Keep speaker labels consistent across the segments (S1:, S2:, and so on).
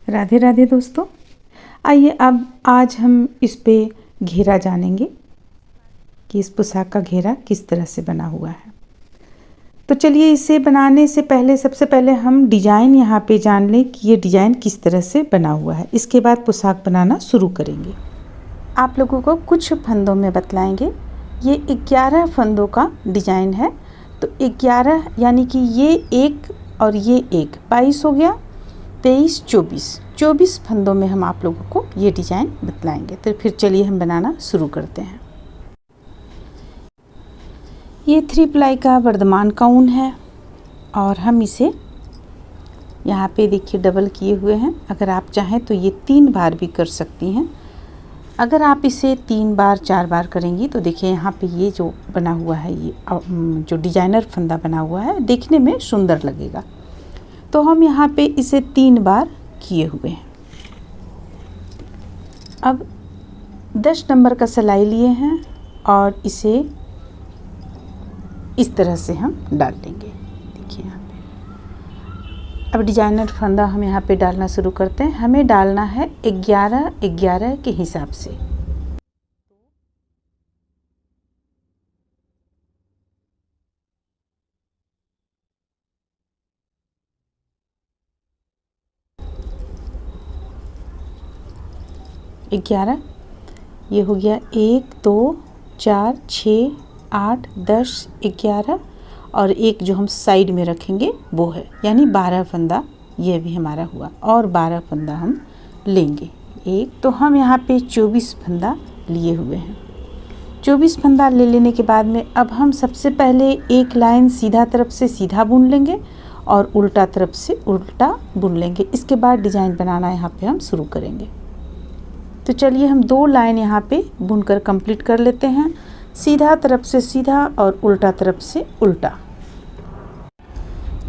S1: राधे राधे दोस्तों, आइए अब आज हम इस पे घेरा जानेंगे कि इस पोशाक का घेरा किस तरह से बना हुआ है। तो चलिए इसे बनाने से पहले सबसे पहले हम डिज़ाइन यहाँ पे जान लें कि ये डिज़ाइन किस तरह से बना हुआ है। इसके बाद पोशाक बनाना शुरू करेंगे। आप लोगों को कुछ फंदों में बतलाएंगे। ये 11 फंदों का डिज़ाइन है। तो 11 यानी कि ये एक और ये एक 22 हो गया, 23, 24 फंदों में हम आप लोगों को ये डिज़ाइन बतलाएंगे। तो फिर चलिए हम बनाना शुरू करते हैं। ये 3 प्लाई का वर्धमान का ऊन है और हम इसे यहाँ पे देखिए डबल किए हुए हैं। अगर आप चाहें तो ये 3 बार भी कर सकती हैं। अगर आप इसे 3 बार 4 बार करेंगी तो देखिए यहाँ पे ये जो बना हुआ है, ये जो डिजाइनर फंदा बना हुआ है, देखने में सुंदर लगेगा। तो हम यहाँ पे इसे 3 बार किए हुए हैं। अब 10 नंबर का सिलाई लिए हैं और इसे इस तरह से हम डाल लेंगे। देखिए यहाँ पे अब डिजाइनर फंदा हम यहाँ पे डालना शुरू करते हैं। हमें डालना है 11-11 के हिसाब से। ग्यारह, ये हो गया 1 2 4 6 8 10 11 और एक जो हम साइड में रखेंगे वो है, यानी 12 फंदा ये भी हमारा हुआ और 12 फंदा हम लेंगे। एक तो हम यहाँ पे 24 फंदा लिए हुए हैं। 24 फंदा ले लेने के बाद में अब हम सबसे पहले एक लाइन सीधा तरफ से सीधा बुन लेंगे और उल्टा तरफ से उल्टा बुन लेंगे। इसके बाद डिज़ाइन बनाना यहाँ पे हम शुरू करेंगे। तो चलिए हम 2 लाइन यहाँ पे बुनकर कंप्लीट कर लेते हैं। सीधा तरफ से सीधा और उल्टा तरफ से उल्टा।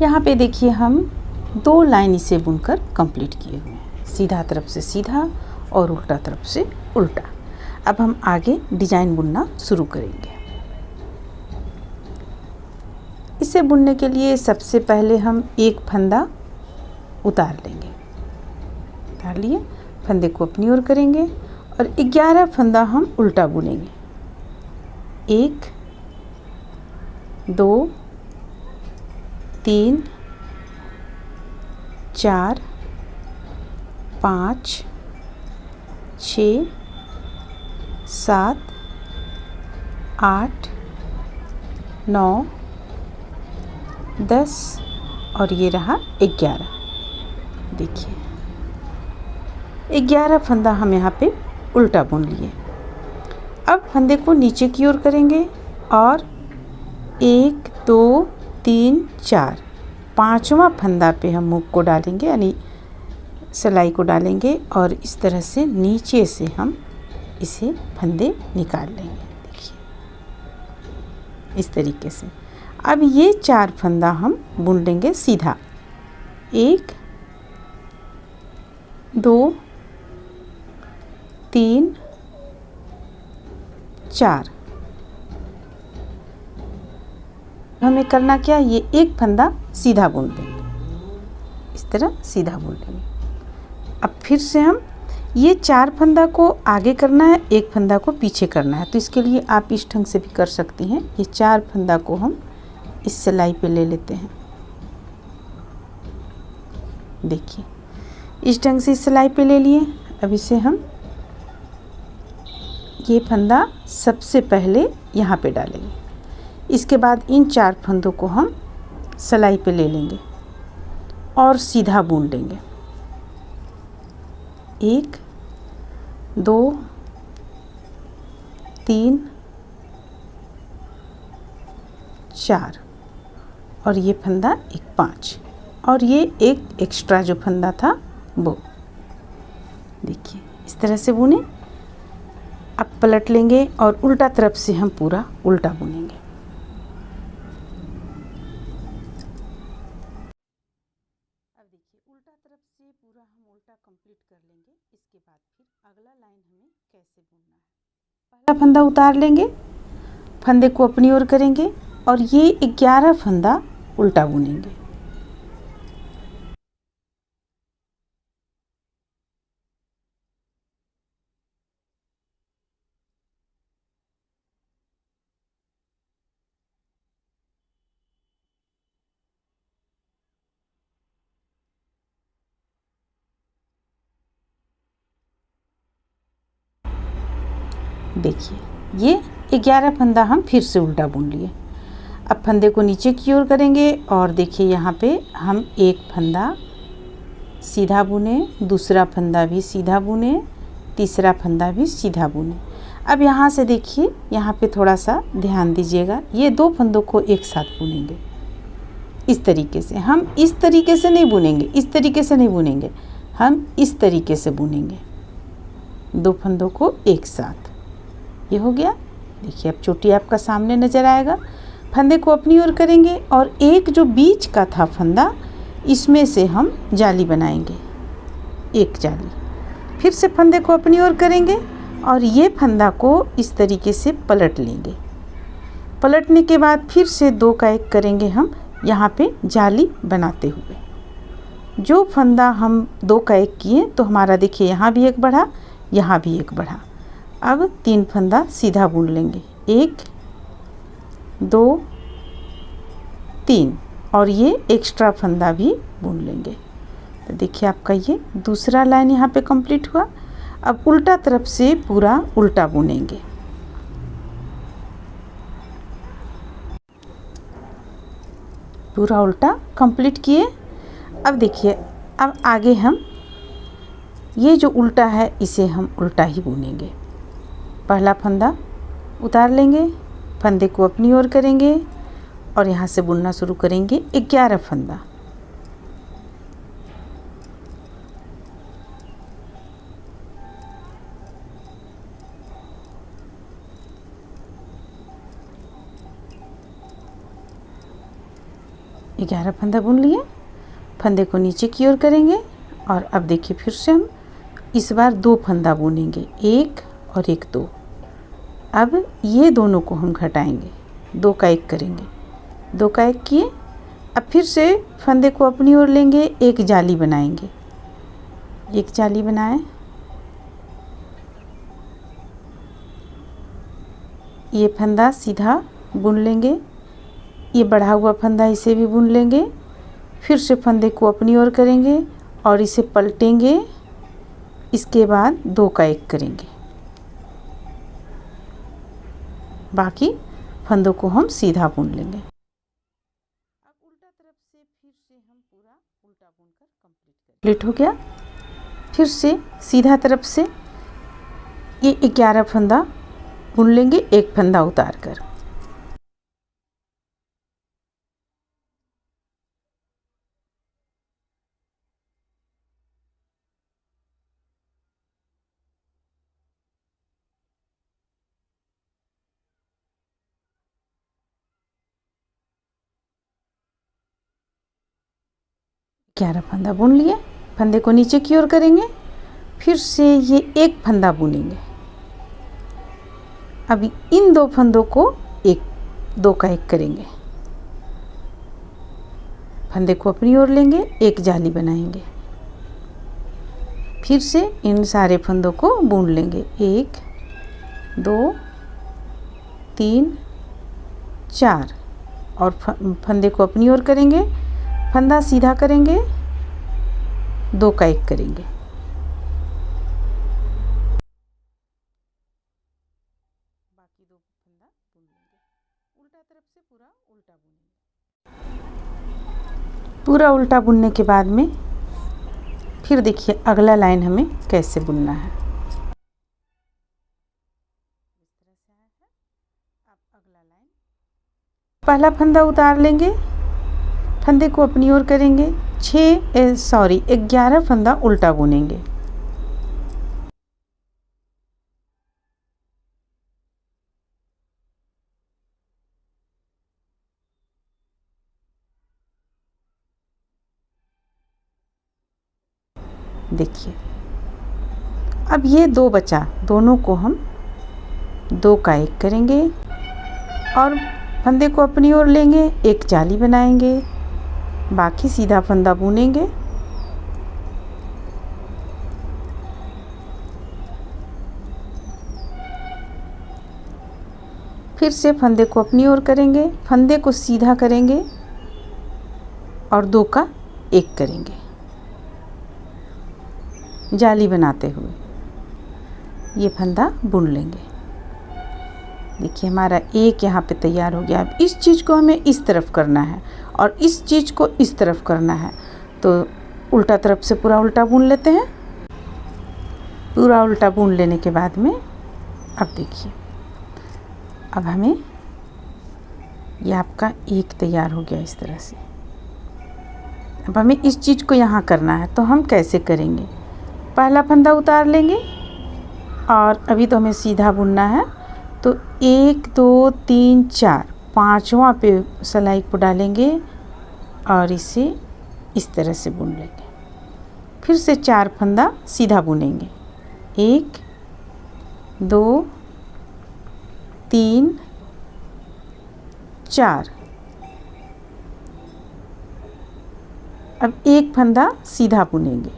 S1: यहाँ पे देखिए हम 2 लाइन इसे बुनकर कंप्लीट किए हुए हैं। सीधा तरफ से सीधा और उल्टा तरफ से उल्टा। अब हम आगे डिजाइन बुनना शुरू करेंगे। इसे बुनने के लिए सबसे पहले हम एक फंदा उतार लेंगे। उतार लिए, फंदे को अपनी ओर करेंगे और 11 फंदा हम उल्टा बुनेंगे। 1 2 3 4 5 6 7 8 9 10 और ये रहा 11। देखिए 11 फंदा हम यहाँ पे उल्टा बुन लिए। अब फंदे को नीचे की ओर करेंगे और 1 2 3 4 5वां फंदा पे हम हुक को डालेंगे, यानी सिलाई को डालेंगे और इस तरह से नीचे से हम इसे फंदे निकाल लेंगे। देखिए इस तरीके से। अब ये 4 फंदा हम बुन लेंगे सीधा। 1 2 3 4। हमें करना क्या, ये एक फंदा सीधा बुन देंगे, इस तरह सीधा बुन लेंगे। अब फिर से हम ये 4 फंदा को आगे करना है, एक फंदा को पीछे करना है। तो इसके लिए आप इस ढंग से भी कर सकती हैं। ये 4 फंदा को हम इस सिलाई पे ले लेते हैं। देखिए इस ढंग से सिलाई पे ले लिए। अब इसे हम ये फंदा सबसे पहले यहाँ पे डालेंगे। इसके बाद इन 4 फंदों को हम सिलाई पे ले लेंगे और सीधा बुन लेंगे। 1 2 3 4 और ये फंदा एक 5 और ये एक एक्स्ट्रा जो फंदा था वो। देखिए इस तरह से बुने। अब पलट लेंगे और उल्टा तरफ से हम पूरा उल्टा बुनेंगे। अब देखिए उल्टा तरफ से पूरा हम उल्टा कंप्लीट कर लेंगे। इसके बाद फिर अगला लाइन हमें कैसे बुनना है। पहला फंदा उतार लेंगे, फंदे को अपनी ओर करेंगे और ये 11 फंदा उल्टा बुनेंगे। देखिए ये 11 फंदा हम फिर से उल्टा बुन लिए। अब फंदे को नीचे की ओर करेंगे और देखिए यहाँ पे हम एक फंदा सीधा बुने, दूसरा फंदा भी सीधा बुने, तीसरा फंदा भी सीधा बुने। अब यहाँ से देखिए यहाँ पे थोड़ा सा ध्यान दीजिएगा, ये 2 फंदों को एक साथ बुनेंगे इस तरीके से। हम इस तरीके से नहीं बुनेंगे, इस तरीके से नहीं बुनेंगे, हम इस तरीके से बुनेंगे 2 फंदों को एक साथ। ये हो गया। देखिए अब चोटी आपका सामने नज़र आएगा। फंदे को अपनी ओर करेंगे और एक जो बीच का था फंदा, इसमें से हम जाली बनाएंगे, एक जाली। फिर से फंदे को अपनी ओर करेंगे और ये फंदा को इस तरीके से पलट लेंगे। पलटने के बाद फिर से 2 का 1 करेंगे हम यहाँ पे जाली बनाते हुए। जो फंदा हम 2 का 1 किए तो हमारा देखिए यहाँ भी एक बढ़ा, यहाँ भी एक बढ़ा। अब 3 फंदा सीधा बुन लेंगे, 1 2 3, और ये एक्स्ट्रा फंदा भी बुन लेंगे। तो देखिए आपका ये दूसरा लाइन यहाँ पे कंप्लीट हुआ। अब उल्टा तरफ से पूरा उल्टा बुनेंगे। पूरा उल्टा कंप्लीट किए। अब देखिए अब आगे हम ये जो उल्टा है इसे हम उल्टा ही बुनेंगे। पहला फंदा उतार लेंगे, फंदे को अपनी ओर करेंगे और यहाँ से बुनना शुरू करेंगे 11 फंदा। ग्यारह फंदा बुन लिए। फंदे को नीचे की ओर करेंगे और अब देखिए फिर से हम इस बार 2 फंदा बुनेंगे, 1 और 1 2। अब ये दोनों को हम घटाएंगे, 2 का 1 करेंगे, 2 का 1 किए। अब फिर से फंदे को अपनी ओर लेंगे, एक जाली बनाएंगे, एक जाली बनाएं। ये फंदा सीधा बुन लेंगे, ये बढ़ा हुआ फंदा इसे भी बुन लेंगे। फिर से फंदे को अपनी ओर करेंगे और इसे पलटेंगे। इसके बाद 2 का 1 करेंगे। बाकी फंदों को हम सीधा बुन लेंगे। अब उल्टा तरफ से फिर से हम पूरा उल्टा बुनकर कंप्लीट हो गया। फिर से सीधा तरफ से ये 11 फंदा बुन लेंगे, एक फंदा उतार कर। ग्यारह फंदा बुन लिए। फंदे को नीचे की ओर करेंगे, फिर से ये एक फंदा बुनेंगे। अभी इन 2 फंदों को 2 का 1 करेंगे। फंदे को अपनी ओर लेंगे, एक जाली बनाएंगे। फिर से इन सारे फंदों को बुन लेंगे, 1 2 3 4, और फंदे को अपनी ओर करेंगे, फंदा सीधा करेंगे, 2 का 1 करेंगे। बाकी 2 फंदा बुन लेंगे। उल्टा तरफ से पूरा उल्टा बुनेंगे। पूरा उल्टा बुनने के बाद में फिर देखिए अगला लाइन हमें कैसे बुनना है। इस तरह से आया है। अब अगला लाइन, पहला फंदा उतार लेंगे, फंदे को अपनी ओर करेंगे, 11 फंदा उल्टा बुनेंगे। देखिए अब ये 2 बचा, दोनों को हम 2 का 1 करेंगे और फंदे को अपनी ओर लेंगे, एक जाली बनाएंगे। बाकी सीधा फंदा बुनेंगे। फिर से फंदे को अपनी ओर करेंगे, फंदे को सीधा करेंगे और 2 का 1 करेंगे, जाली बनाते हुए ये फंदा बुन लेंगे। देखिए हमारा एक यहाँ पे तैयार हो गया। अब इस चीज़ को हमें इस तरफ करना है और इस चीज़ को इस तरफ करना है, तो उल्टा तरफ से पूरा उल्टा बुन लेते हैं। पूरा उल्टा बुन लेने के बाद में अब देखिए, अब हमें ये आपका एक तैयार हो गया इस तरह से। अब हमें इस चीज़ को यहाँ करना है, तो हम कैसे करेंगे? पहला फंदा उतार लेंगे और अभी तो हमें सीधा बुनना है, तो 1 2 3 4 5वां पे सिलाई को डालेंगे और इसे इस तरह से बुन लेंगे। फिर से 4 फंदा सीधा बुनेंगे, 1 2 3 4। अब एक फंदा सीधा बुनेंगे।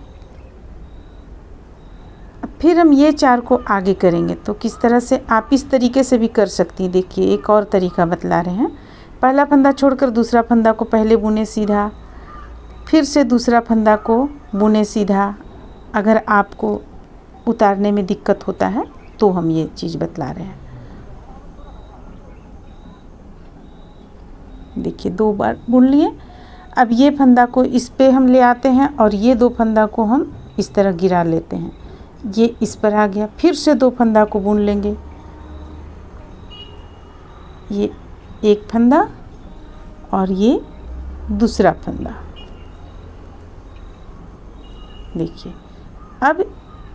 S1: अब फिर हम ये 4 को आगे करेंगे, तो किस तरह से आप इस तरीके से भी कर सकती हैं। देखिए एक और तरीका बतला रहे हैं। पहला फंदा छोड़कर दूसरा फंदा को पहले बुने सीधा, फिर से दूसरा फंदा को बुने सीधा। अगर आपको उतारने में दिक्कत होता है तो हम ये चीज़ बतला रहे हैं। देखिए 2 बार बुन लिए। अब ये फंदा को इस पे हम ले आते हैं और ये 2 फंदा को हम इस तरह गिरा लेते हैं। ये इस पर आ गया। फिर से 2 फंदा को बुन लेंगे, ये एक फंदा और ये दूसरा फंदा। देखिए अब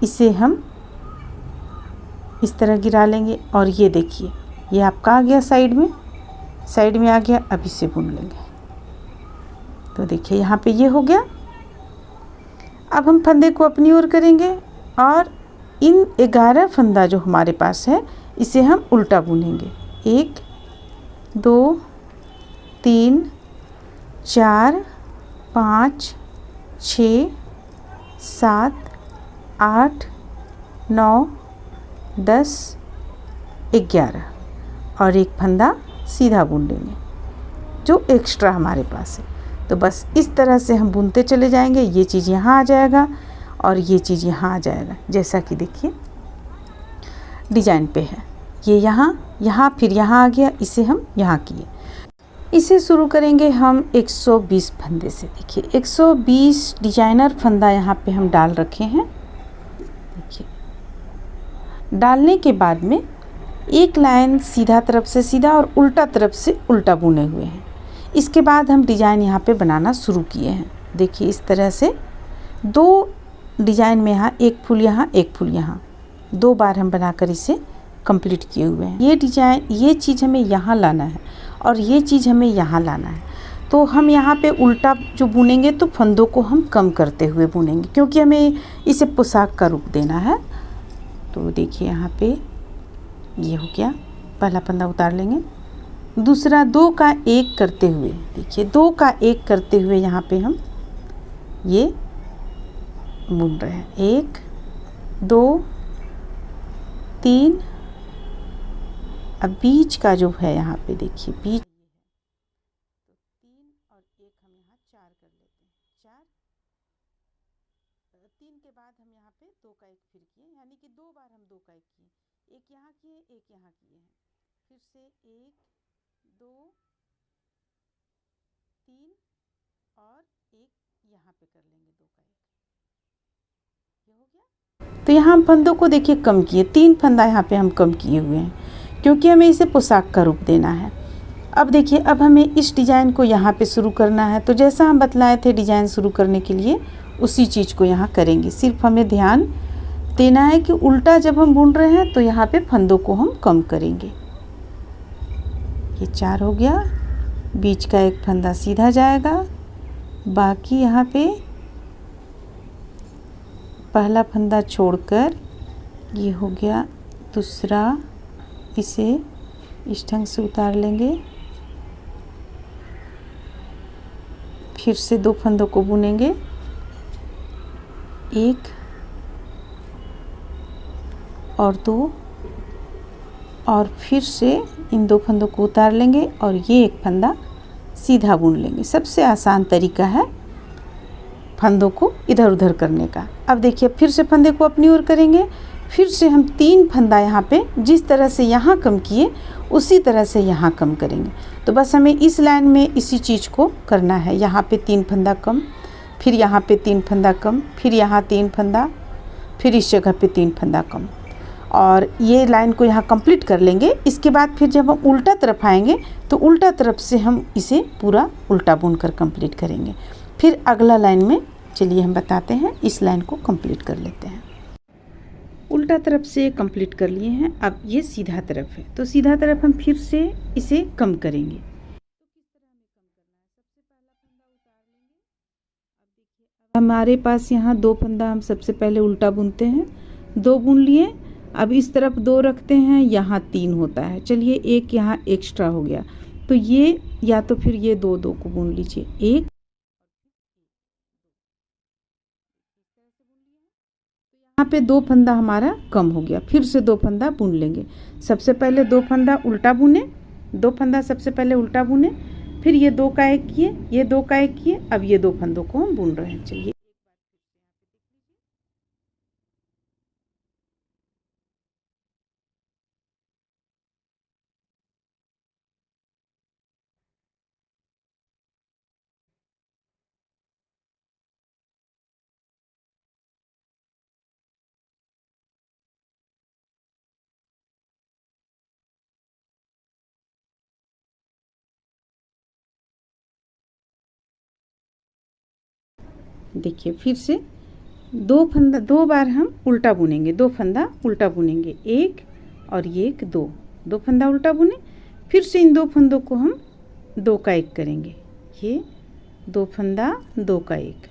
S1: इसे हम इस तरह गिरा लेंगे और ये देखिए ये आपका आ गया साइड में आ गया। अब इसे बुन लेंगे, तो देखिए यहाँ पे ये हो गया। अब हम फंदे को अपनी ओर करेंगे और इन 11 फंदा जो हमारे पास है इसे हम उल्टा बुनेंगे। 1 2 3 4 5 6 7 8 9 10 11 और एक फंदा सीधा बुन लेंगे जो एक्स्ट्रा हमारे पास है। तो बस इस तरह से हम बुनते चले जाएंगे। ये चीज़ यहाँ आ जाएगा और ये चीज़ यहाँ आ जाएगा, जैसा कि देखिए डिजाइन पे है। ये यहाँ फिर यहाँ आ गया, इसे हम यहाँ किए। इसे शुरू करेंगे हम 120 फंदे से। देखिए 120 डिजाइनर फंदा यहाँ पे हम डाल रखे हैं। देखिए डालने के बाद में एक लाइन सीधा तरफ से सीधा और उल्टा तरफ से उल्टा बुने हुए हैं। इसके बाद हम डिजाइन यहाँ पे बनाना शुरू किए हैं। देखिए इस तरह से 2 डिजाइन में यहाँ एक फूल यहाँ एक फूल यहाँ, 2 बार हम बनाकर इसे कंप्लीट किए हुए हैं। ये डिजाइन ये चीज़ हमें यहाँ लाना है और ये चीज़ हमें यहाँ लाना है। तो हम यहाँ पे उल्टा जो बुनेंगे तो फंदों को हम कम करते हुए बुनेंगे, क्योंकि हमें इसे पोशाक का रूप देना है। तो देखिए यहाँ पे ये हो गया। पहला फंदा उतार लेंगे, दूसरा 2 का 1 करते हुए, देखिए 2 का 1 करते हुए यहाँ पे हम ये बुन रहे हैं। 1 2 3। अब बीच का जो है यहाँ पे देखिए बीच 3 और 1 हम यहाँ 4 कर लेते हैं। 4 3 के बाद हम यहाँ पे 2 का 1 फिर किए, यानी कि 2 बार हम 2 का 1 किए। एक यहाँ किए, एक यहाँ किए हैं। फिर से 1 2 3 और 1 यहाँ पे कर लेंगे 2 का 1। ये हो गया। तो यहाँ हम फंदों को देखिए कम किए, 3 फंदा यहाँ पे हम कम किए हुए हैं, क्योंकि हमें इसे पोशाक का रूप देना है। अब देखिए अब हमें इस डिज़ाइन को यहाँ पे शुरू करना है। तो जैसा हम बतलाए थे डिज़ाइन शुरू करने के लिए, उसी चीज़ को यहाँ करेंगे। सिर्फ हमें ध्यान देना है कि उल्टा जब हम बुन रहे हैं तो यहाँ पे फंदों को हम कम करेंगे। ये 4 हो गया। बीच का एक फंदा सीधा जाएगा, बाकी यहाँ पे पहला फंदा छोड़कर ये हो गया दूसरा, इसे इस ढंग से उतार लेंगे। फिर से 2 फंदों को बुनेंगे, 1 और 2, और फिर से इन 2 फंदों को उतार लेंगे और ये एक फंदा सीधा बुन लेंगे। सबसे आसान तरीका है फंदों को इधर उधर करने का। अब देखिए फिर से फंदे को अपनी ओर करेंगे, फिर से हम 3 फंदा यहाँ पे जिस तरह से यहाँ कम किए उसी तरह से यहाँ कम करेंगे। तो बस हमें इस लाइन में इसी चीज़ को करना है। यहाँ पे 3 फंदा कम, फिर यहाँ पे 3 फंदा कम, फिर यहाँ 3 फंदा, फिर इस जगह पे 3 फंदा कम, और ये लाइन को यहाँ कंप्लीट कर लेंगे। इसके बाद फिर जब हम उल्टा तरफ आएंगे तो उल्टा तरफ से हम इसे पूरा उल्टा बुनकर कंप्लीट करेंगे। फिर अगला लाइन में चलिए हम बताते हैं, इस लाइन को कंप्लीट कर लेते हैं। उल्टा तरफ से कंप्लीट कर लिए हैं, अब ये सीधा तरफ है, तो सीधा तरफ हम फिर से इसे कम करेंगे। हमारे पास यहाँ 2 फंदा हम सबसे पहले उल्टा बुनते हैं, 2 बुन लिए। अब इस तरफ 2 रखते हैं, यहाँ 3 होता है। चलिए एक यहाँ एक्स्ट्रा हो गया, तो ये या तो फिर ये 2 को बुन लीजिए, एक, यहाँ पे 2 फंदा हमारा कम हो गया, फिर से 2 फंदा बुन लेंगे। सबसे पहले 2 फंदा उल्टा बुने, 2 फंदा सबसे पहले उल्टा बुने, फिर ये 2 का एक किए, ये 2 का एक किए, अब ये 2 फंदों को हम बुन रहे हैं। चलिए देखिए फिर से 2 फंदा, 2 बार हम उल्टा बुनेंगे, 2 फंदा उल्टा बुनेंगे, एक और ये एक, 2 फंदा उल्टा बुने, फिर से इन 2 फंदों को हम 2 का एक करेंगे, ये 2 फंदा 2 का एक।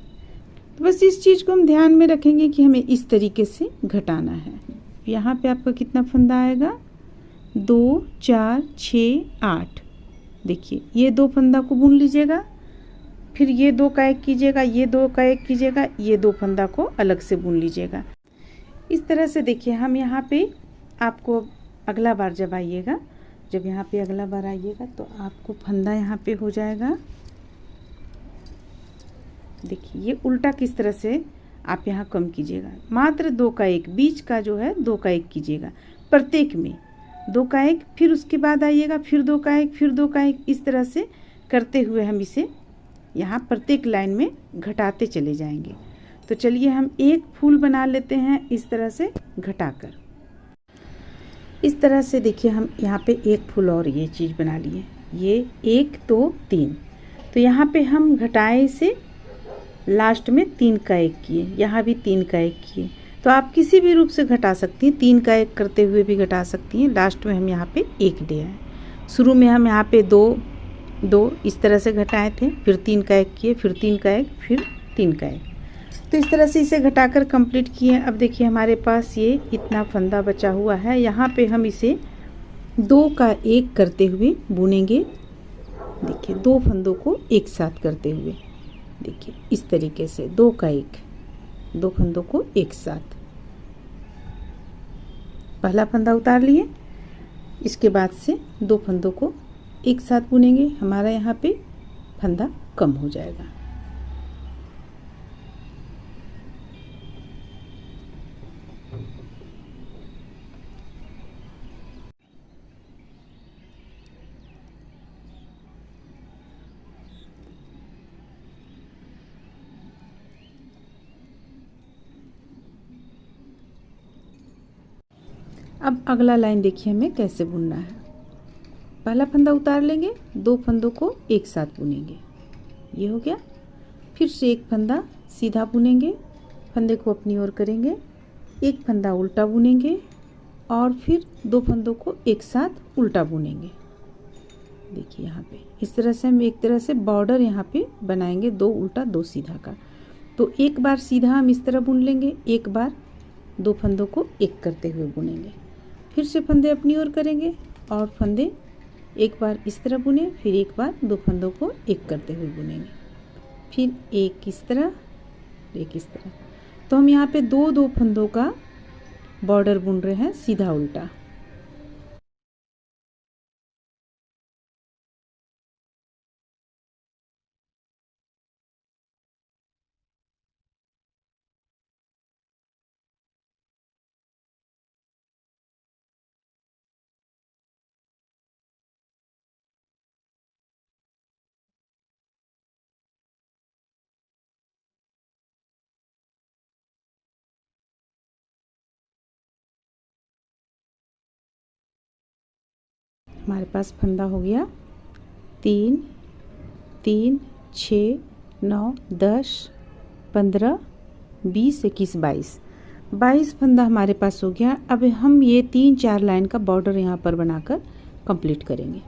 S1: तो बस इस चीज़ को हम ध्यान में रखेंगे कि हमें इस तरीके से घटाना है। यहाँ पे आपका कितना फंदा आएगा, 2 4 6 8। देखिए ये 2 फंदा को बुन लीजिएगा, फिर ये 2 का एक कीजिएगा, ये 2 का एक कीजिएगा, ये 2 फंदा को अलग से बुन लीजिएगा। इस तरह से देखिए हम यहाँ पे आपको अगला बार जब आइएगा, जब यहाँ पे अगला बार आइएगा तो आपको फंदा यहाँ पे हो जाएगा। देखिए ये उल्टा किस तरह से आप यहाँ कम कीजिएगा, मात्र 2 का एक, बीच का जो है 2 का एक कीजिएगा, प्रत्येक में 2 का एक, फिर उसके बाद आइएगा फिर 2 का एक, फिर 2 का एक, इस तरह से करते हुए हम इसे यहाँ प्रत्येक लाइन में घटाते चले जाएंगे। तो चलिए हम एक फूल बना लेते हैं इस तरह से घटाकर। इस तरह से देखिए हम यहाँ पे एक फूल और ये चीज़ बना लिए, ये 1 2 3। तो यहाँ पे हम घटाए से लास्ट में 3 का एक किए, यहाँ भी 3 का एक किए। तो आप किसी भी रूप से घटा सकती हैं, 3 का एक करते हुए भी घटा सकती हैं। लास्ट में हम यहाँ पे 1 ले आए, शुरू में हम यहाँ पे 2 इस तरह से घटाए थे, फिर 3 का एक किए, फिर 3 का एक, फिर 3 का एक। तो इस तरह से इसे घटाकर कंप्लीट किए। अब देखिए हमारे पास ये इतना फंदा बचा हुआ है, यहाँ पे हम इसे 2 का एक करते हुए बुनेंगे। देखिए 2 फंदों को एक साथ करते हुए, देखिए इस तरीके से 2 का एक, 2 फंदों को एक साथ, पहला फंदा उतार लिए, इसके बाद से 2 फंदों को एक साथ बुनेंगे, हमारा यहाँ पे फंदा कम हो जाएगा। अब अगला लाइन देखिए हमें कैसे बुनना है। पहला फंदा उतार लेंगे, 2 फंदों को एक साथ बुनेंगे, ये हो गया। फिर से एक फंदा सीधा बुनेंगे, फंदे को अपनी ओर करेंगे, एक फंदा उल्टा बुनेंगे और फिर 2 फंदों को एक साथ उल्टा बुनेंगे। देखिए यहाँ पे इस तरह से हम एक तरह से बॉर्डर यहाँ पे बनाएंगे, 2 उल्टा 2 सीधा का। तो एक बार सीधा हम इस तरह बुन लेंगे, एक बार 2 फंदों को एक करते हुए बुनेंगे, फिर से फंदे अपनी ओर करेंगे और फंदे एक बार इस तरह बुने, फिर एक बार 2 फंदों को एक करते हुए बुनेंगे, फिर एक इस तरह, एक इस तरह। तो हम यहाँ पे 2 फंदों का बॉर्डर बुन रहे हैं सीधा उल्टा। हमारे पास फंदा हो गया 3 3 6 9 10 15 20 21 22 फंदा हमारे पास हो गया। अब हम ये 3-4 लाइन का बॉर्डर यहाँ पर बनाकर कंप्लीट करेंगे।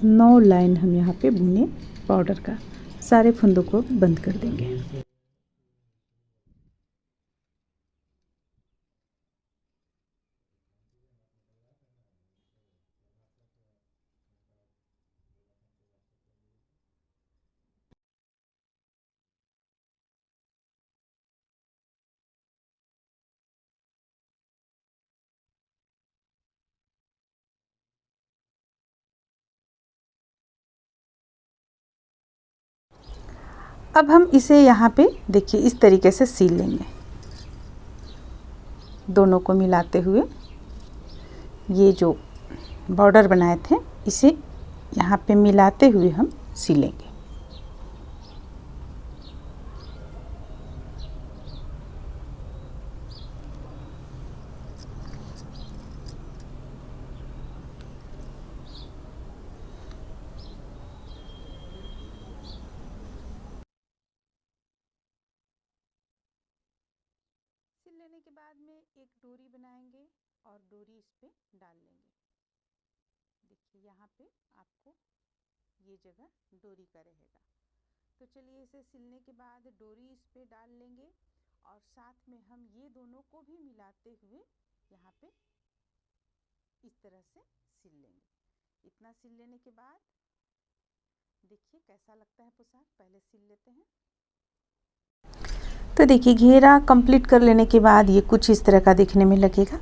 S1: नौ लाइन हम यहाँ पे बुने बॉर्डर का। सारे फंदों को बंद कर देंगे। अब हम इसे यहाँ पे देखिए इस तरीके से सील लेंगे, दोनों को मिलाते हुए। ये जो बॉर्डर बनाए थे इसे यहाँ पे मिलाते हुए हम सिलेंगे। सिल लेने के बाद में एक डोरी बनाएंगे और डोरी इस पे डाल लेंगे। देखिए यहाँ पे आपको ये जगह डोरी का रहेगा। तो चलिए इसे सिलने के बाद डोरी इस पे डाल लेंगे और साथ में हम ये दोनों को भी मिलाते हुए यहाँ पे इस तरह से सिल लेंगे। इतना सिल लेने के बाद देखिए कैसा लगता है पोशाक, पहले सिल लेते हैं। तो देखिए घेरा कंप्लीट कर लेने के बाद ये कुछ इस तरह का दिखने में लगेगा।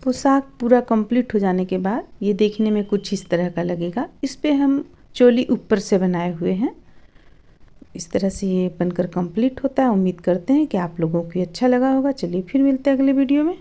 S1: पोशाक पूरा कंप्लीट हो जाने के बाद ये देखने में कुछ इस तरह का लगेगा। इस पे हम चोली ऊपर से बनाए हुए हैं। इस तरह से ये बनकर कंप्लीट होता है। उम्मीद करते हैं कि आप लोगों को अच्छा लगा होगा। चलिए फिर मिलते हैं अगले वीडियो में।